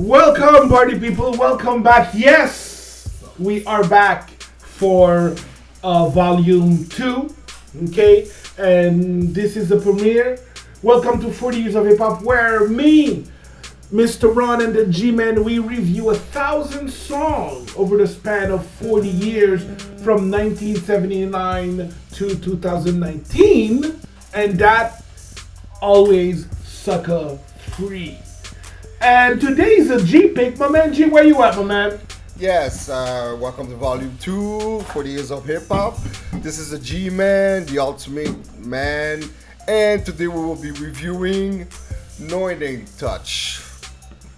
Welcome, party people. Welcome back. Yes, we are back for volume 2. Okay, and this is the premiere. Welcome to 40 Years of Hip Hop, where me, Mr. Ron, and the G-Man, we review 1,000 songs over the span of 40 years from 1979 to 2019, and that always sucker free. And today's a G pick. My man G, where you at, my man? Yes, welcome to Volume 2, 40 Years of Hip Hop. This is the G-Man, the ultimate man. And today we will be reviewing Untitled Touch.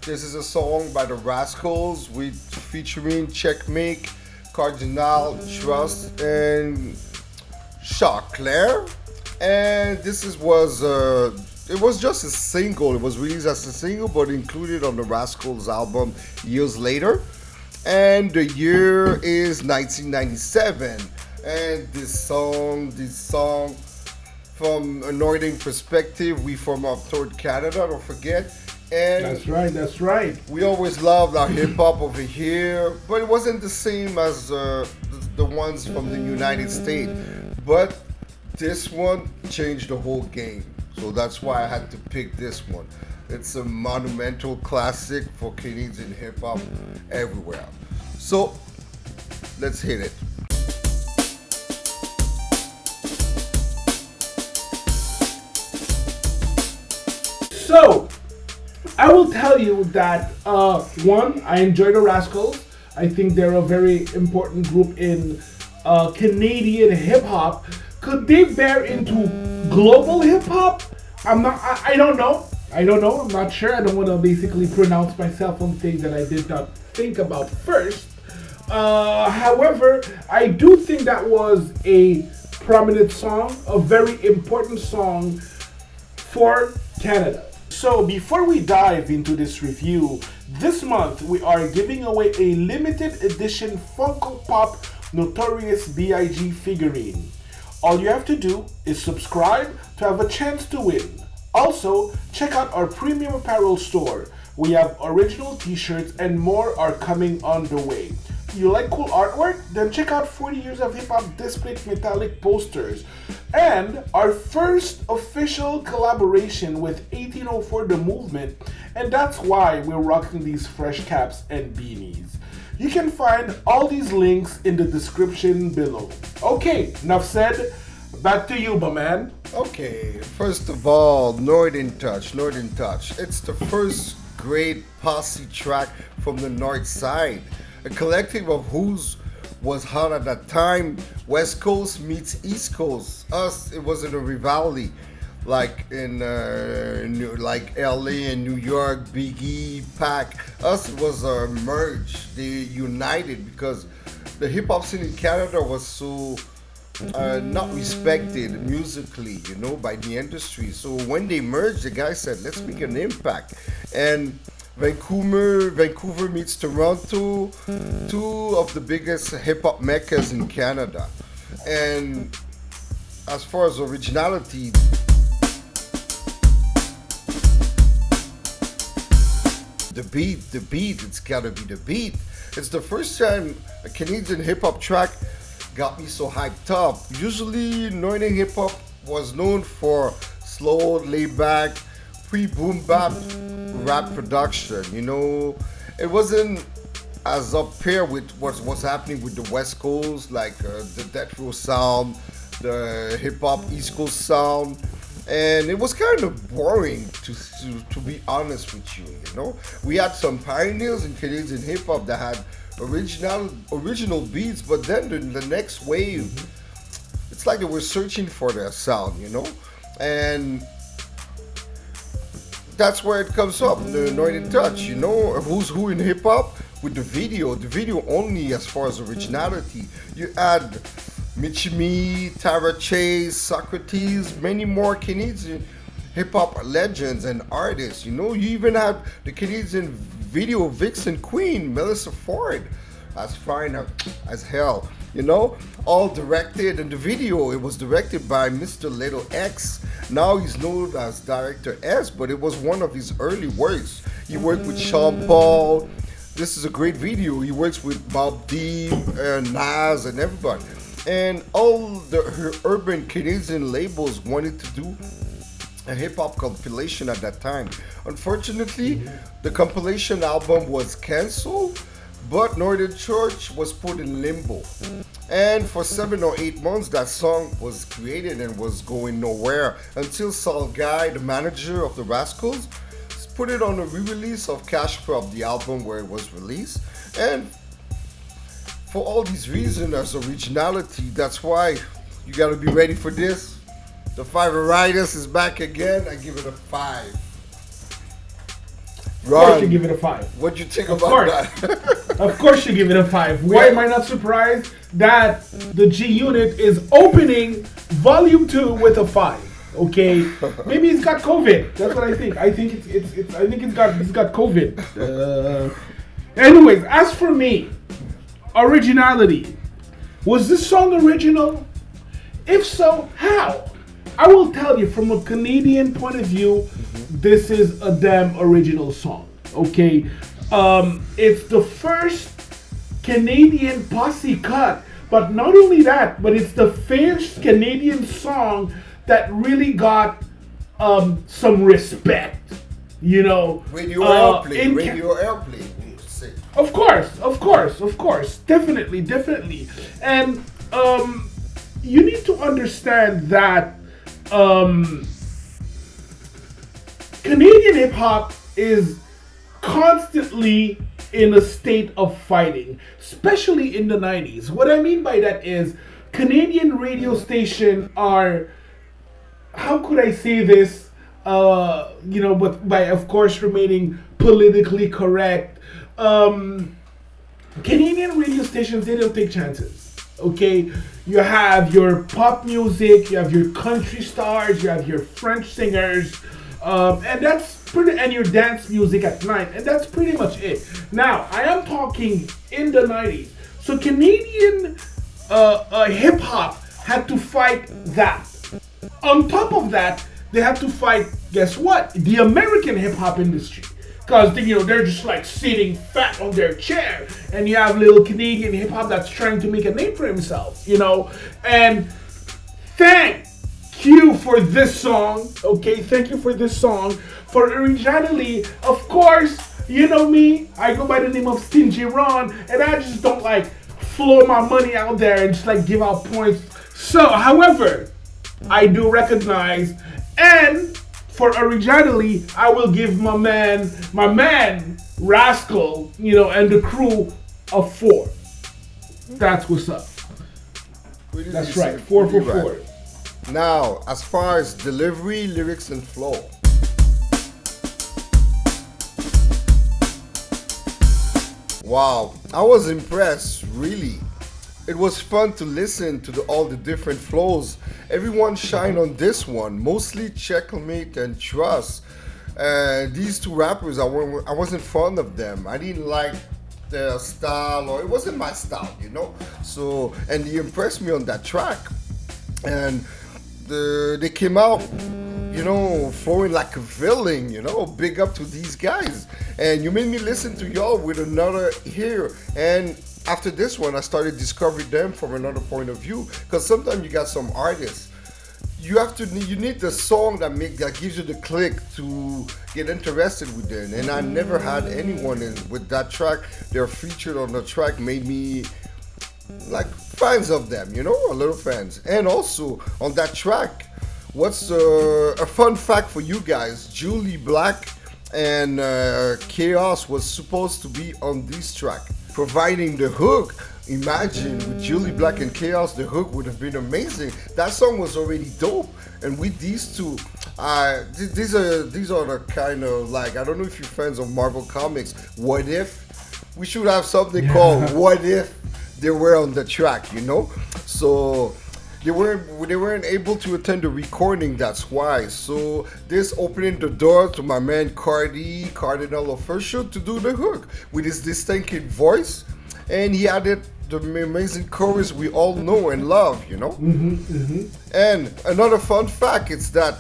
This is a song by the Rascalz with featuring Checkmate, Cardinal Trust, and Claire. And it was just a single. It was released as a single, but included on the Rascalz album years later. And the year is 1997. And this song, from a northern perspective, we from up toward Canada, don't forget. And That's right. we always loved our hip hop over here, but it wasn't the same as the ones from the United States. But this one changed the whole game. So that's why I had to pick this one. It's a monumental classic for Canadian hip hop everywhere. So let's hit it. So, I will tell you that, one, I enjoy the Rascalz. I think they're a very important group in Canadian hip hop. Could they bear into global hip hop? I don't know. I'm not sure. I don't want to basically pronounce myself on things that I did not think about first. However, I do think that was a prominent song, a very important song for Canada. So before we dive into this review, this month we are giving away a limited edition Funko Pop Notorious B.I.G. figurine. All you have to do is subscribe to have a chance to win. Also, check out our premium apparel store. We have original t-shirts and more are coming on the way. You like cool artwork? Then check out 40 Years of Hip Hop display metallic posters. And our first official collaboration with 1804 The Movement, and that's why we're rocking these fresh caps and beanies. You can find all these links in the description below. Okay, enough said. Back to you, my man. Okay, first of all, Northern Touch. It's the first great posse track from the north side. A collective of whose was hot at that time. West Coast meets East Coast. Us, it wasn't a rivalry like in like LA and New York, Biggie, Pac. Us, it was a merge. They united because the hip hop scene in Canada was so not respected musically, by the industry. So when they merged, the guy said, let's make an impact. And Vancouver meets Toronto, two of the biggest hip hop meccas in Canada. And as far as originality, the beat, it's gotta be the beat. It's the first time a Canadian hip hop track got me so hyped up. Usually, Northern hip hop was known for slow, laid back, pre-boom bap rap production. It wasn't as up here with what's happening with the West Coast, like the death row sound, the hip hop East Coast sound. And it was kind of boring to be honest with you. We had some pioneers in Canadian hip hop that had original beats, but then the next wave, it's like they were searching for their sound, and that's where it comes up, the Northern Touch, who's who in hip hop with the video only as far as originality. You add Mitchie Me, Tara Chase, Socrates, many more Canadian hip hop legends and artists. You even have the Canadian video vixen queen, Melissa Ford, as fine as hell. All directed, and the video, it was directed by Mr. Little X. Now he's known as Director S, but it was one of his early works. He worked with Sean Paul. This is a great video. He works with Bob Deep and Nas and everybody. And all the urban Canadian labels wanted to do a hip-hop compilation at that time. Unfortunately, the compilation album was cancelled, but Northern Church was put in limbo. And for 7 or 8 months, that song was created and was going nowhere until Saul Guy, the manager of the Rascalz, put it on a re-release of Cash Crop, the album where it was released. And for all these reasons, as originality, that's why you gotta be ready for this. The Fiveritis is back again. I give it a 5. Of course you give it a 5. What'd you think about that? Of course you give it a 5. Why am I not surprised that the G Unit is opening Volume 2 with a 5? Okay, maybe he's got COVID. That's what I think. I think he's got COVID. Anyways, as for me, originality. Was this song original? If so, how? I will tell you from a Canadian point of view, this is a damn original song. Okay, it's the first Canadian posse cut, but not only that, but it's the first Canadian song that really got some respect. You know, radio airplay. Of course, definitely, and you need to understand that Canadian hip hop is constantly in a state of fighting, especially in the 90s. What I mean by that is Canadian radio stations are, how could I say this, but by of course remaining politically correct. Canadian radio stations, they don't take chances. Okay, you have your pop music, you have your country stars, you have your French singers, and your dance music at night, and that's pretty much it. Now, I am talking in the 90s. So Canadian hip hop had to fight that. On top of that, they had to fight, guess what? The American hip hop industry. Because, they're just like sitting fat on their chair. And you have little Canadian hip hop that's trying to make a name for himself, And thank you for this song, okay? Thank you for this song. For originally, of course, you know me, I go by the name of Stingy Ron, and I just don't flow my money out there and just give out points. So, however, I do recognize, and for originally, I will give my man Rascalz, and the crew a 4. That's what's up. That's right, 4 for 4. Now, as far as delivery, lyrics, and flow. Wow, I was impressed, really. It was fun to listen to all the different flows. Everyone shined on this one, mostly Checkmate and Trust. These two rappers, I wasn't fond of them. I didn't like their style, or it wasn't my style, So, and they impressed me on that track. And they came out, flowing like a villain, big up to these guys. And you made me listen to y'all with another ear. And after this one, I started discovering them from another point of view. Because sometimes you got some artists, you need the song that gives you the click to get interested with them. And I never had anyone with that track. They're featured on the track, made me fans of them, a little fans. And also on that track, what's a fun fact for you guys? Julie Black and Chaos was supposed to be on this track, providing the hook. Imagine with Julie Black and Chaos, the hook would have been amazing. That song was already dope, and with these two, these are the kind of I don't know if you're fans of Marvel Comics. What if we should have something called What If they were on the track, So they weren't able to attend the recording. That's why. So this opening the door to my man Cardinal Official to do the hook with his distinctive voice. And he added the amazing chorus we all know and love, And another fun fact is that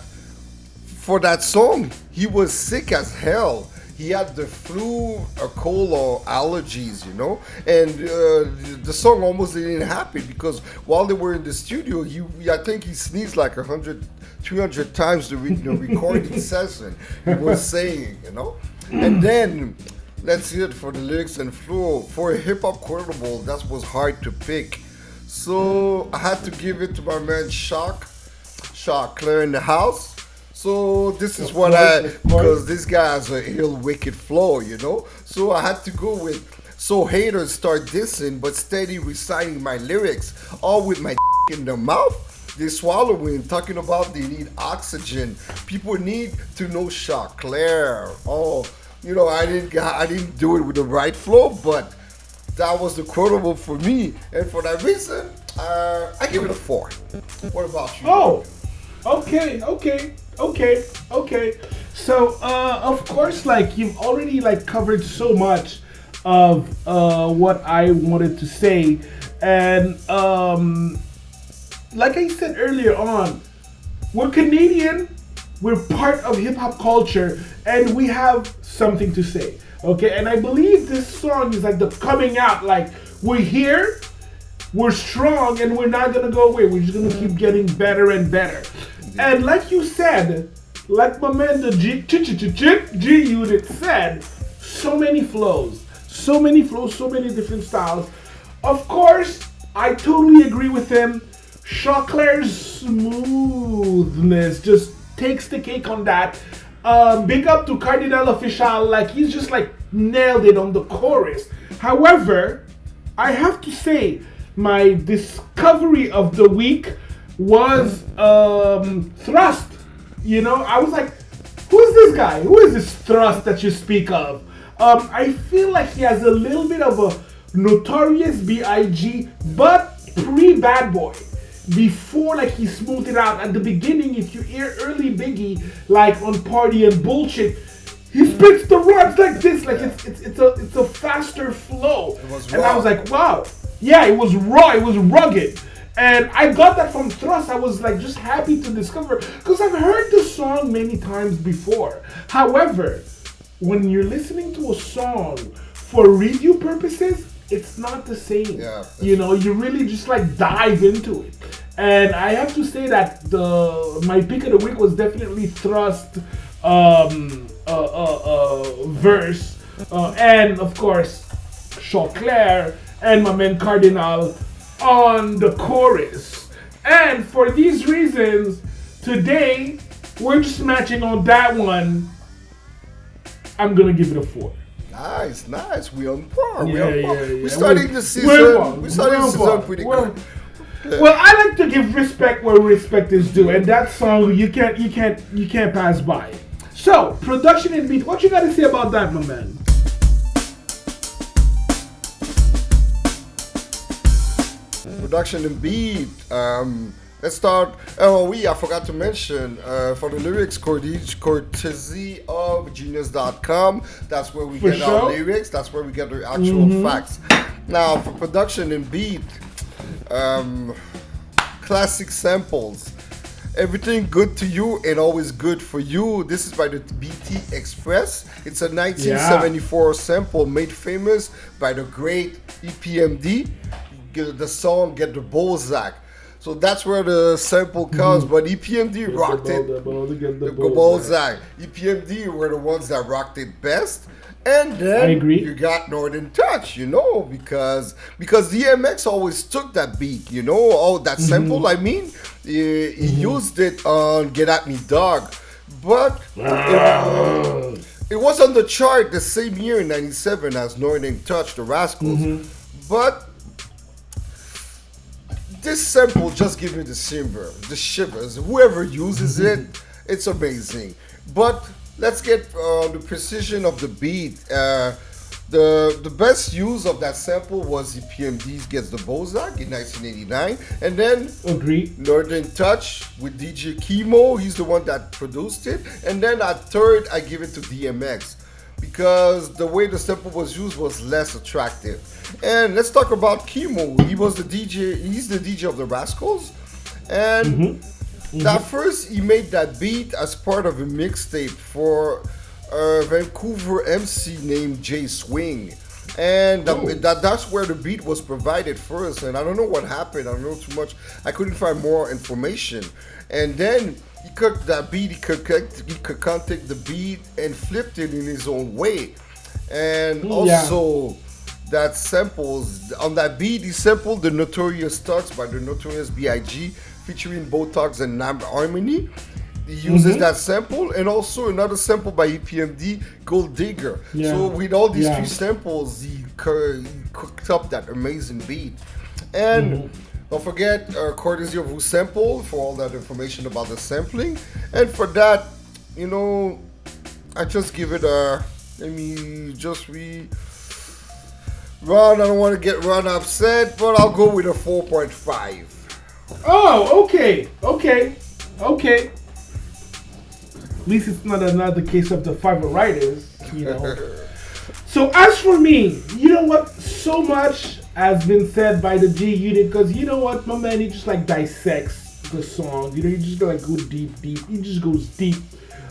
for that song, he was sick as hell. he had the flu, a cold, or allergies, you know, and the song almost didn't happen because while they were in the studio, I think he sneezed like 100, 300 times during the recording session. He was saying, you know, and then. Let's see it for the lyrics and flow. For a hip hop quotable, that was hard to pick. So I had to give it to my man Shock Claire in the house. So this is what because this guy has a ill wicked flow, you know. So I had to go with so haters start dissing, but steady reciting my lyrics, all with my in their mouth. They swallowing, talking about they need oxygen. People need to know Shock Claire. Oh. You know, I didn't do it with the right flow, but that was the quotable for me, and for that reason, I give it a 4. What about you? Oh, okay. So, of course, like you've already like covered so much of what I wanted to say, and like I said earlier on, we're Canadian. We're part of hip hop culture, and we have something to say. Okay, and I believe this song is like the coming out. Like we're here, we're strong, and we're not gonna go away. We're just gonna keep getting better and better. And like you said, like my man the G Unit said, so many flows, so many different styles. Of course, I totally agree with him. Claire's smoothness just takes the cake on that. Big up to Cardinal Official, like he's just like nailed it on the chorus. However, I have to say my discovery of the week was Thrust. You know, I was like, who's this guy? Who is this Thrust that you speak of? I feel like he has a little bit of a Notorious B.I.G. but pre-Bad Boy. Before like he smoothed it out at the beginning, if you hear early Biggie like on Party and Bullshit, he spits the words like this, like it's a faster flow. And I was like, wow, yeah, it was raw, it was rugged, and I got that from Thrust. I was like just happy to discover because I've heard the song many times before. However, when you're listening to a song for review purposes, it's not the same. Yeah, you know, you really just like dive into it. And I have to say that my pick of the week was definitely Thrust verse, and of course Claire and my man Cardinal on the chorus. And for these reasons, today we're just matching on that one. I'm gonna give it a 4. Nice. We on par. Yeah. We're starting the season. We're starting the season pretty good. Well, I like to give respect where respect is due, and that song you can't pass by. So, production and beat. What you got to say about that, my man? Production and beat. Let's start. Oh, I forgot to mention for the lyrics, courtesy of genius.com. That's where we get our lyrics. That's where we get the actual facts. Now, for production and beat, classic samples. Everything good to you and always good for you. This is by the BT Express. It's a 1974 sample made famous by the great EPMD. The song Get the Bozak. So that's where the sample comes, but EPMD rocked it. The Bozak. EPMD were the ones that rocked it best. And then you got Northern Touch, you know, because DMX always took that beat, you know, that sample, I mean, he used it on Get At Me Dog, but it was on the chart the same year in 97 as Northern Touch, the Rascalz, but this sample just gives me the shivers. Whoever uses it, it's amazing. But let's get the precision of the beat. The best use of that sample was EPMD's Gets the Bozak in 1989. And then Northern Touch with DJ Chemo. He's the one that produced it. And then at third, I give it to DMX. Because the way the sample was used was less attractive. And let's talk about Chemo. He was the DJ. He's the DJ of the Rascalz. And that first, he made that beat as part of a mixtape for a Vancouver MC named Jay Swing. And that's where the beat was provided first. And I don't know what happened. I don't know too much. I couldn't find more information. And then he cut that beat. He could take the beat and flipped it in his own way. And also that samples on that beat. He sampled the Notorious Thugs by the Notorious B.I.G. featuring Botox and Harmony. He uses that sample and also another sample by EPMD, Gold Digger. So with all these three samples, he cooked up that amazing beat. And don't forget, courtesy of Who Sampled for all that information about the sampling. And for that, I just give it a, let me just Ron, I don't want to get Ron upset, but I'll go with a 4.5. Oh, okay. At least it's not another case of the five writers, So as for me, you know what? So much has been said by the G Unit because you know what, my man, he just like dissects the song. He just go deep. He just goes deep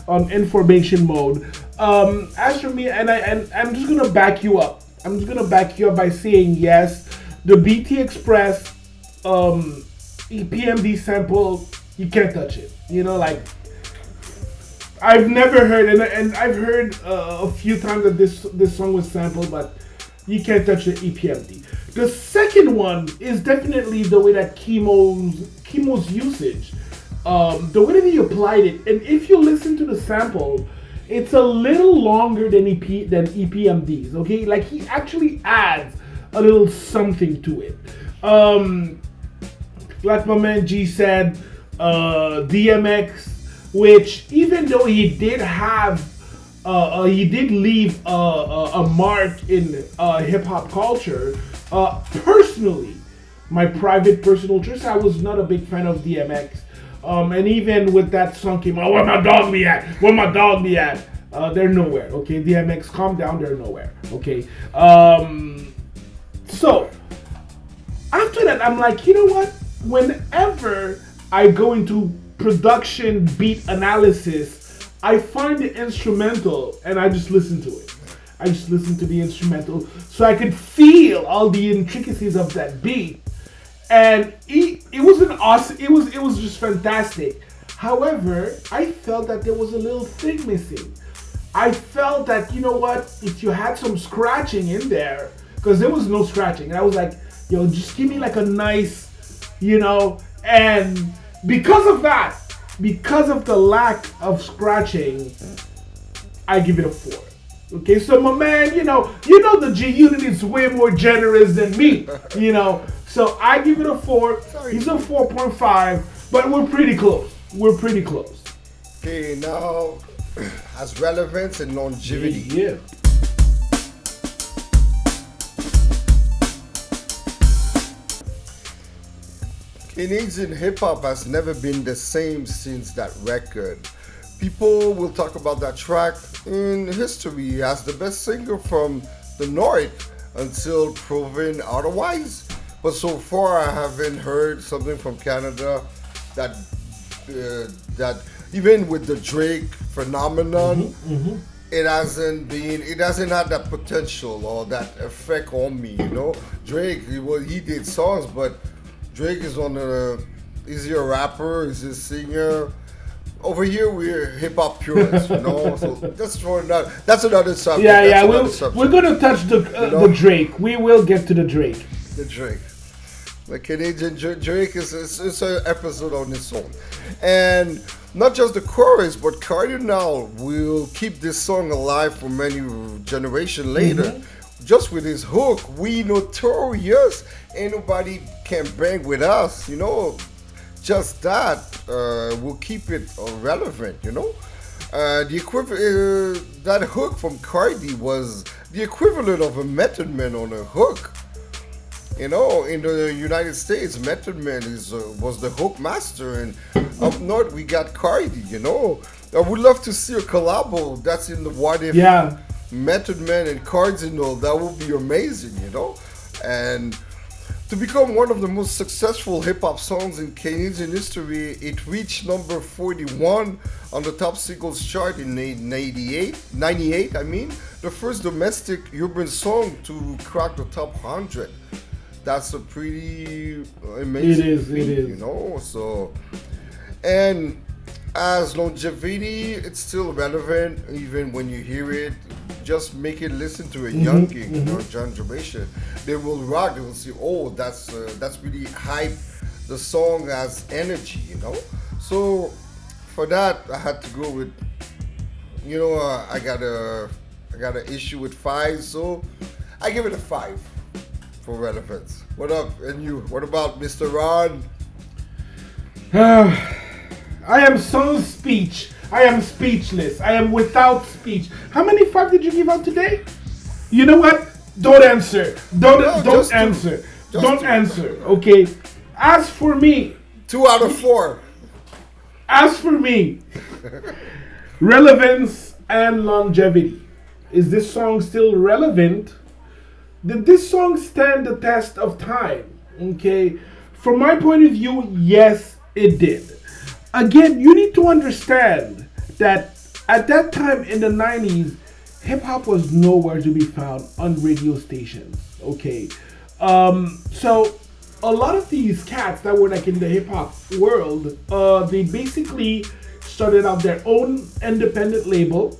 on information mode. As for me, and I'm just gonna back you up. I'm just gonna back you up by saying yes, the BT Express EPMD sample, you can't touch it. I've never heard, and I've heard a few times that this song was sampled, but you can't touch the EPMD. The second one is definitely the way that Chemo's usage, the way that he applied it, and if you listen to the sample, it's a little longer than EPMD's. Okay, like he actually adds a little something to it. Like my man G said, DMX. Which, even though he did leave a mark in hip hop culture, personally, my private personal choice, I was not a big fan of DMX. And even with that song came out, where my dog be at? They're nowhere. Okay, DMX, calm down. They're nowhere. Okay. So after that, I'm like, you know what? Whenever I go into production beat analysis, I find the instrumental and I just listen to it. I just listen to the instrumental so I could feel all the intricacies of that beat. And it was an awesome, it was just fantastic. However, I felt that there was a little thing missing. I felt that, you know what, if you had some scratching in there, because there was no scratching, and I was like, just give me like a nice, and because of that, because of the lack of scratching, I give it a 4. Okay, so my man, the G Unit is way more generous than me, So I give it a 4. He's a 4.5, but we're pretty close. Okay, now as relevance and longevity. Yeah. Canadian hip-hop has never been the same since that record. People will talk about that track in history as the best singer from the North until proven otherwise. But so far I haven't heard something from Canada that even with the Drake phenomenon, it hasn't had that potential or that effect on me, Drake, he did songs, but Drake is is he a rapper? Is he a singer? Over here we're hip hop purists, So that's another subject. Yeah. We're gonna touch the Drake. We will get to the Drake. The Drake. The Canadian Drake is an episode on its own, and not just the chorus, but Cardinal will keep this song alive for many generations later. Just with his hook, we notorious. Ain't nobody can bang with us, Just that will keep it relevant, The equivalent that hook from Cardi was the equivalent of a Method Man on a hook. In the United States, Method Man was the hook master, and up north we got Cardi. I would love to see a collabo that's in the What If. Yeah. Method Man and Cardinal, that would be amazing, And To become one of the most successful hip hop songs in Canadian history, it reached number 41 on the top singles chart in 98, I mean, the first domestic urban song to crack the top 100. That's a pretty amazing feat, you know. So, and as longevity, it's still relevant even when you hear it. Just make it listen to a youngin, you know, generation. They will rock. They will say, "Oh, that's really hype." The song has energy, you know. So for that, I had to go with, you know, I got an issue with 5, so I give it a 5 for relevance. What up, and you? What about Mr. Ron? I am sans speech. I am speechless. I am without speech. How many 5 did you give out today? You know what? Don't answer. Don't answer. Don't answer. Okay. As for me, 2 out of 4. As for me, relevance and longevity. Is this song still relevant? Did this song stand the test of time? Okay. From my point of view, yes, it did. Again, you need to understand that at that time in the 90s, hip hop was nowhere to be found on radio stations. Okay. So a lot of these cats that were like in the hip hop world, they basically started out their own independent labels.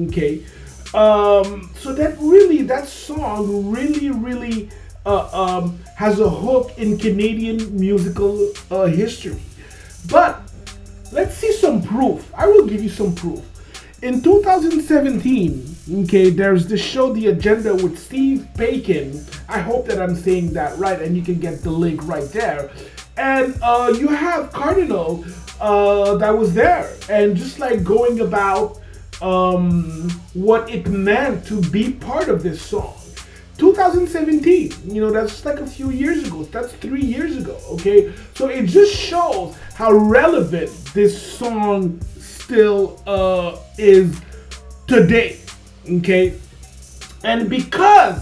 Okay. So that song really has a hook in Canadian musical history. But let's see some proof. I will give you some proof. In 2017, okay, there's this show, The Agenda, with Steve Bacon. I hope that I'm saying that right, and you can get the link right there. And you have Cardinal that was there, and just like going about what it meant to be part of this song. 2017, you know, that's like a few years ago. That's 3 years ago, okay? So it just shows how relevant this song still is today, okay? And because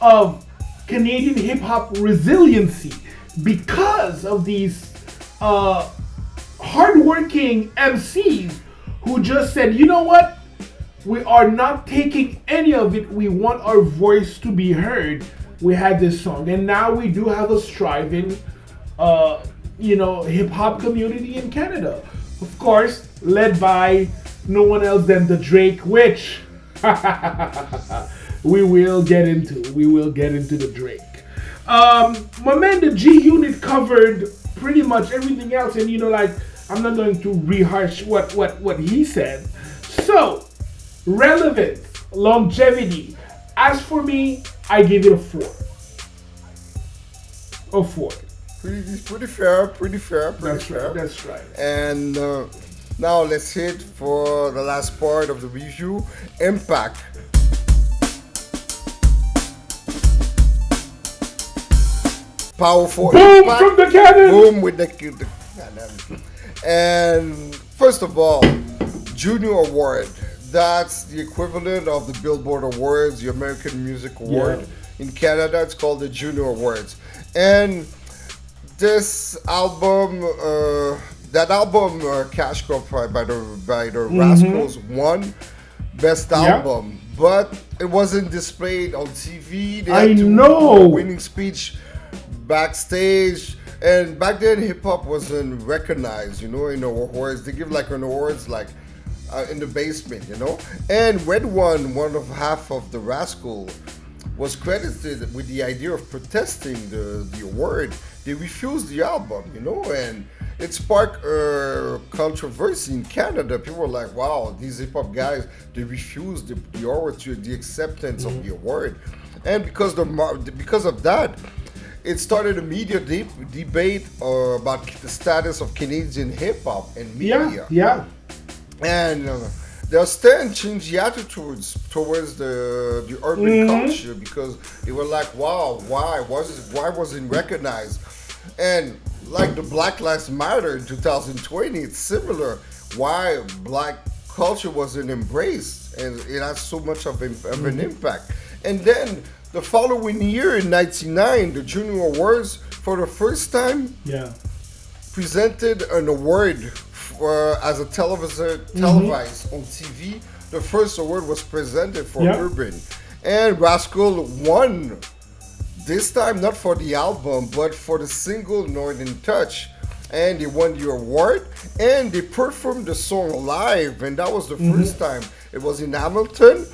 of Canadian hip hop resiliency, because of these hardworking MCs who just said, you know what? We are not taking any of it. We want our voice to be heard. We had this song. And now we do have a striving, hip hop community in Canada. Of course, led by no one else than the Drake, which we will get into. We will get into the Drake. My man, the G Unit covered pretty much everything else. And, I'm not going to rehash what he said. So, relevance, longevity. As for me, I give it a 4. A 4. Pretty fair. That's right. And now let's hit for the last part of the review. Impact. Powerful Boom impact. from the cannon. Boom with the cannon. And first of all, Junior Award. That's the equivalent of the Billboard Awards, the American Music Award. Yeah. In Canada, it's called the Junior Awards. And this album, Cash Crop by the Rascalz won Best Album. But it wasn't displayed on TV. They had to do a winning speech backstage. And back then, hip-hop wasn't recognized, in the awards. They give an awards in the basement, And when one of half of the Rascal was credited with the idea of protesting the award, they refused the album, and it sparked controversy in Canada. People were like, wow, these hip hop guys, they refused the award, the acceptance of the award. And because of that, it started a media debate about the status of Canadian hip hop and media. Yeah. And their stand changed the attitudes towards the urban culture, because they were like, wow, why wasn't recognized? And like the Black Lives Matter in 2020, it's similar. Why black culture wasn't embraced, and it has so much of an impact. And then The following year, in '99, the Junior Awards, for the first time, Yeah. presented an award for, as a televised on TV. The first award was presented for Urban. And Rascalz won, this time not for the album, but for the single Northern Touch. And they won the award, and they performed the song live, and that was the first time. It was in Hamilton.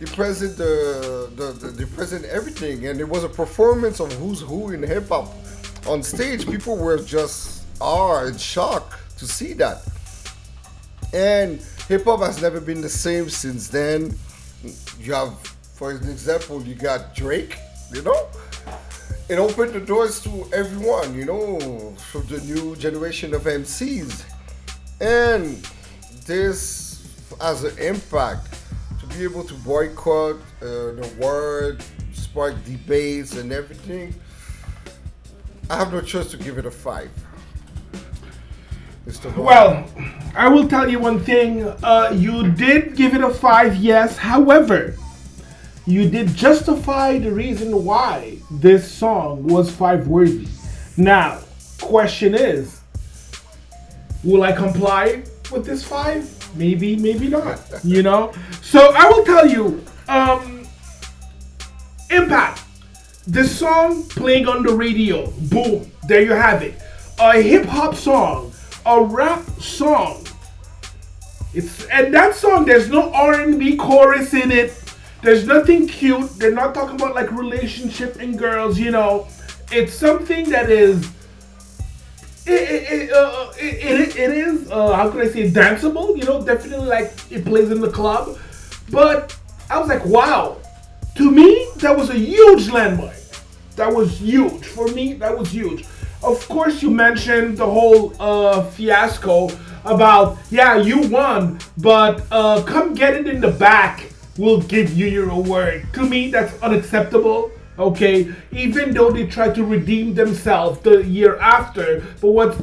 They present they present everything, and it was a performance of who's who in hip hop on stage. People were just in shock to see that. And hip hop has never been the same since then. You have, for example, you got Drake, you know? It opened the doors to everyone, you know, for the new generation of MCs. And this has an impact to be able to boycott the award, spark debates and everything. I have no choice to give it a 5. Well, I will tell you one thing. You did give it a 5, yes. However, you did justify the reason why this song was 5 worthy. Now, question is, will I comply with this 5? Maybe, maybe not. You know? So I will tell you, impact. This song playing on the radio. Boom. There you have it. A hip hop song. A rap song. And that song, there's no R&B chorus in it. There's nothing cute. They're not talking about like relationship and girls, you know. It's something that is, it is, how can I say, danceable, you know, definitely like it plays in the club. But I was like, wow. To me, that was a huge landmark. That was huge. For me, that was huge. Of course, you mentioned the whole fiasco about, yeah, you won, but come get it in the back. We'll give you your award. To me, that's unacceptable. Okay, even though they tried to redeem themselves the year after, but what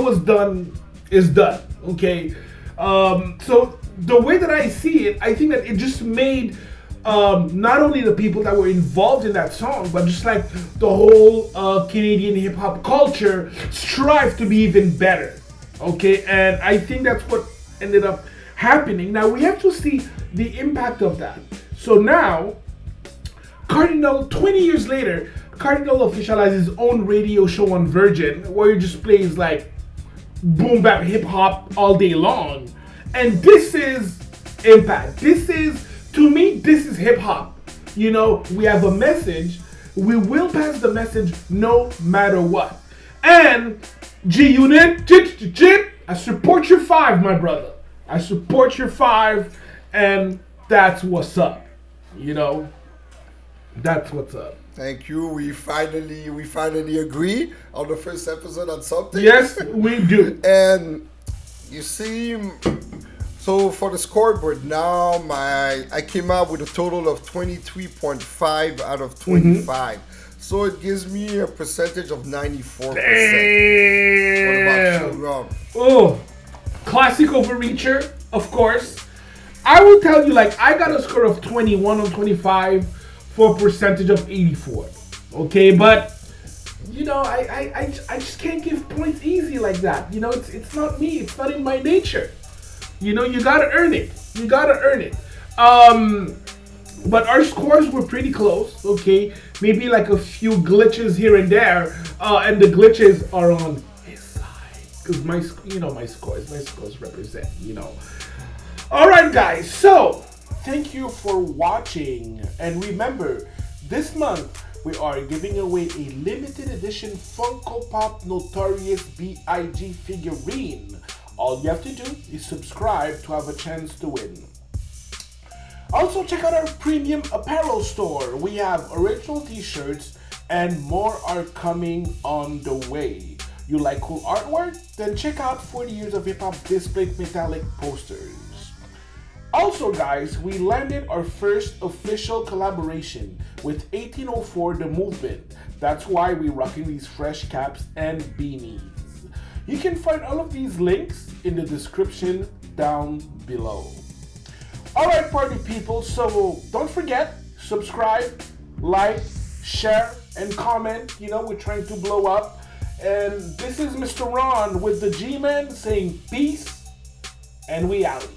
was done is done. Okay, so the way that I see it, I think that it just made not only the people that were involved in that song, but just like the whole Canadian hip hop culture strive to be even better. Okay, and I think that's what ended up happening. Now we have to see the impact of that. So now, Cardinal, 20 years later, Cardinal officialized his own radio show on Virgin, where he just plays like boom bap hip hop all day long. And this is impact. This is, to me, this is hip hop. You know, we have a message. We will pass the message no matter what. And G Unit, I support your 5, my brother. I support your 5, and that's what's up. You know, that's what's up. Thank you. We finally agree on the first episode on something. Yes, we do. And you see, so for the scoreboard now, I came out with a total of 23.5 out of 25. So it gives me a percentage of 94%. Damn. What about you, Rob? Oh, classic overreacher, of course. I will tell you, like, I got a score of 21 on 25 for a percentage of 84. Okay, but you know, I just can't give points easy like that. You know, it's not me. It's not in my nature. You know, you gotta earn it. You gotta earn it. But our scores were pretty close. Okay, maybe like a few glitches here and there, and the glitches are on his side because my scores represent. You know. All right, guys. So thank you for watching, and remember, this month we are giving away a limited edition Funko Pop Notorious B.I.G. figurine. All you have to do is subscribe to have a chance to win. Also, check out our premium apparel store. We have original t-shirts and more are coming on the way. You like cool artwork? Then check out 40 Years of Hip Hop displayed metallic posters. Also, guys, we landed our first official collaboration with 1804 The Movement. That's why we're rocking these fresh caps and beanies. You can find all of these links in the description down below. Alright, party people, so don't forget, subscribe, like, share, and comment. You know, we're trying to blow up. And this is Mr. Ron with the G-Man saying peace, and we out.